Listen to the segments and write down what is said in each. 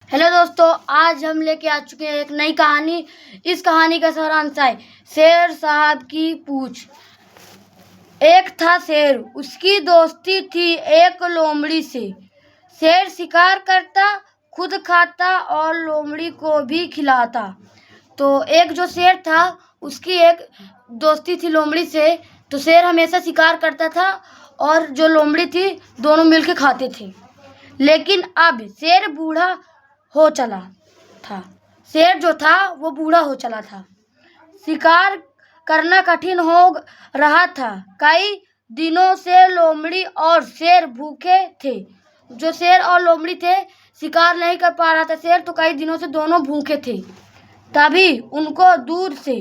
Hello दोस्तों, आज हम लेके आ चुके हैं एक नई कहानी। इस कहानी का सारांश है शेर साहब की पूछ। एक था शेर, उसकी दोस्ती थी एक लोमड़ी से। शेर शिकार करता, खुद खाता और लोमड़ी को भी खिलाता। तो एक जो शेर था उसकी एक दोस्ती थी लोमड़ी से। तो शेर हमेशा शिकार करता था और जो लोमड़ी थी दोनों मिलकर खाते थे। लेकिन अब शेर बूढ़ा हो चला था। शेर जो था वो बूढ़ा हो चला था। शिकार करना कठिन हो रहा था। कई दिनों से लोमड़ी और शेर भूखे थे। जो शेर और लोमड़ी थे, शिकार नहीं कर पा रहा था शेर, तो कई दिनों से दोनों भूखे थे। तभी उनको दूर से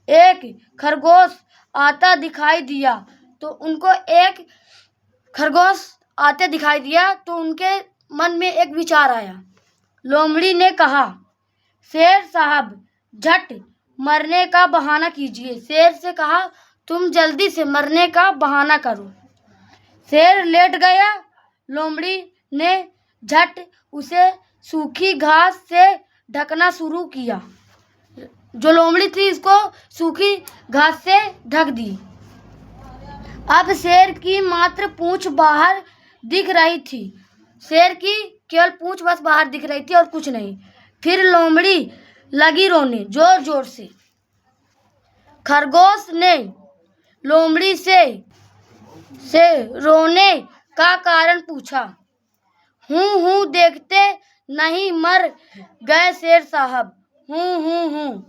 एक खरगोश आता दिखाई दिया। तो उनको एक खरगोश आते दिखाई दिया तो उनके मन में एक विचार आया। लोमड़ी ने कहा, शेर साहब झट मरने का बहाना कीजिए। शेर से कहा, तुम जल्दी से मरने का बहाना करो। शेर लेट गया। लोमड़ी ने झट उसे सूखी घास से ढकना शुरू किया। जो लोमड़ी थी इसको सूखी घास से ढक दी। अब शेर की मात्र पूंछ बाहर दिख रही थी। शेर की केवल पूंछ बस बाहर दिख रही थी और कुछ नहीं। फिर लोमड़ी लगी रोने जोर जोर से। खरगोश ने लोमड़ी से रोने का कारण पूछा। हूँ देखते नहीं मर गए शेर साहब। हूँ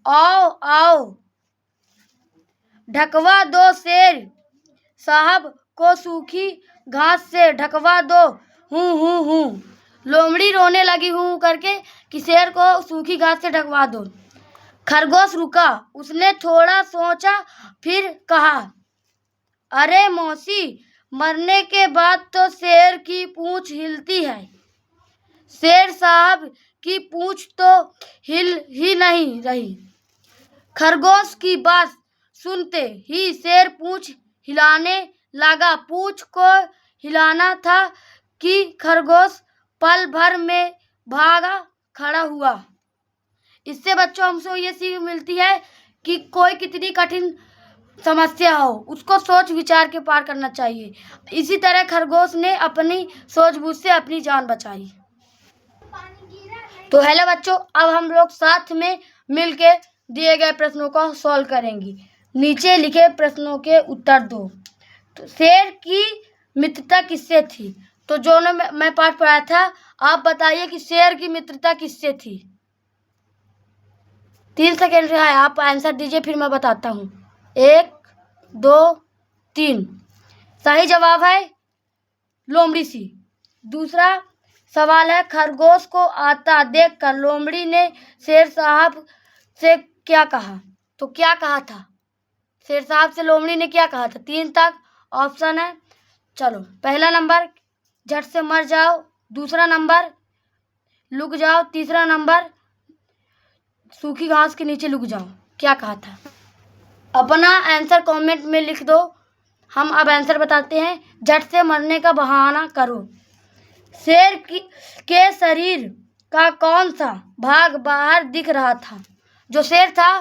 आओ आओ ढकवा दो शेर साहब को सूखी घास से ढकवा दो। हूँ लोमड़ी रोने लगी हूँ करके कि शेर को सूखी घास से ढकवा दो। खरगोश रुका। उसने थोड़ा सोचा, फिर कहा, अरे मौसी, मरने के बाद तो शेर की पूंछ हिलती है। शेर साहब की पूंछ तो हिल ही नहीं रही। खरगोश की बात सुनते ही शेर पूंछ हिलाने लगा। पूंछ को हिलाना था कि खरगोश पल भर में भागा खड़ा हुआ। इससे बच्चों हमसे ये सीख मिलती है कि कोई कितनी कठिन समस्या हो उसको सोच विचार के पार करना चाहिए। इसी तरह खरगोश ने अपनी सूझबूझ से अपनी जान बचाई। तो हेलो बच्चों, अब हम लोग साथ में मिलके दिए गए प्रश्नों को सॉल्व करेंगे। नीचे लिखे प्रश्नों के उत्तर दो। तो शेर की मित्रता किससे थी? तो जो मैं पाठ पढ़ाया था, आप बताइए कि शेर की मित्रता किससे थी। 3 सेकेंड है, आप आंसर दीजिए, फिर मैं बताता हूँ। 1 2 3। सही जवाब है लोमड़ी सी। दूसरा सवाल है, खरगोश को आता देखकर लोमड़ी ने शेर साहब से क्या कहा? तो क्या कहा था? शेर साहब से लोमड़ी ने क्या कहा था? 3 तक ऑप्शन है। चलो, पहला नंबर झट से मर जाओ, दूसरा नंबर लुक जाओ, तीसरा नंबर सूखी घास के नीचे लुक जाओ। क्या कहा था? अपना आंसर कमेंट में लिख दो। हम अब आंसर बताते हैं। झट से मरने का बहाना करो। शेर के शरीर का कौन सा भाग बाहर दिख रहा था? जो शेर था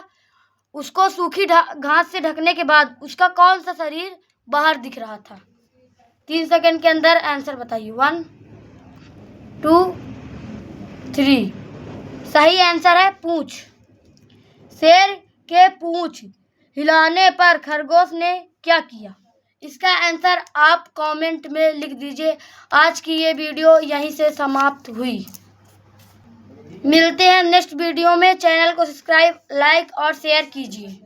उसको सूखी घास से ढकने के बाद उसका कौन सा शरीर बाहर दिख रहा था? 3 सेकंड के अंदर आंसर बताइए। 1 2 3। सही आंसर है पूंछ। शेर के पूंछ हिलाने पर खरगोश ने क्या किया? इसका आंसर आप कमेंट में लिख दीजिए। आज की ये वीडियो यहीं से समाप्त हुई। मिलते हैं नेक्स्ट वीडियो में। चैनल को सब्सक्राइब, लाइक और शेयर कीजिए।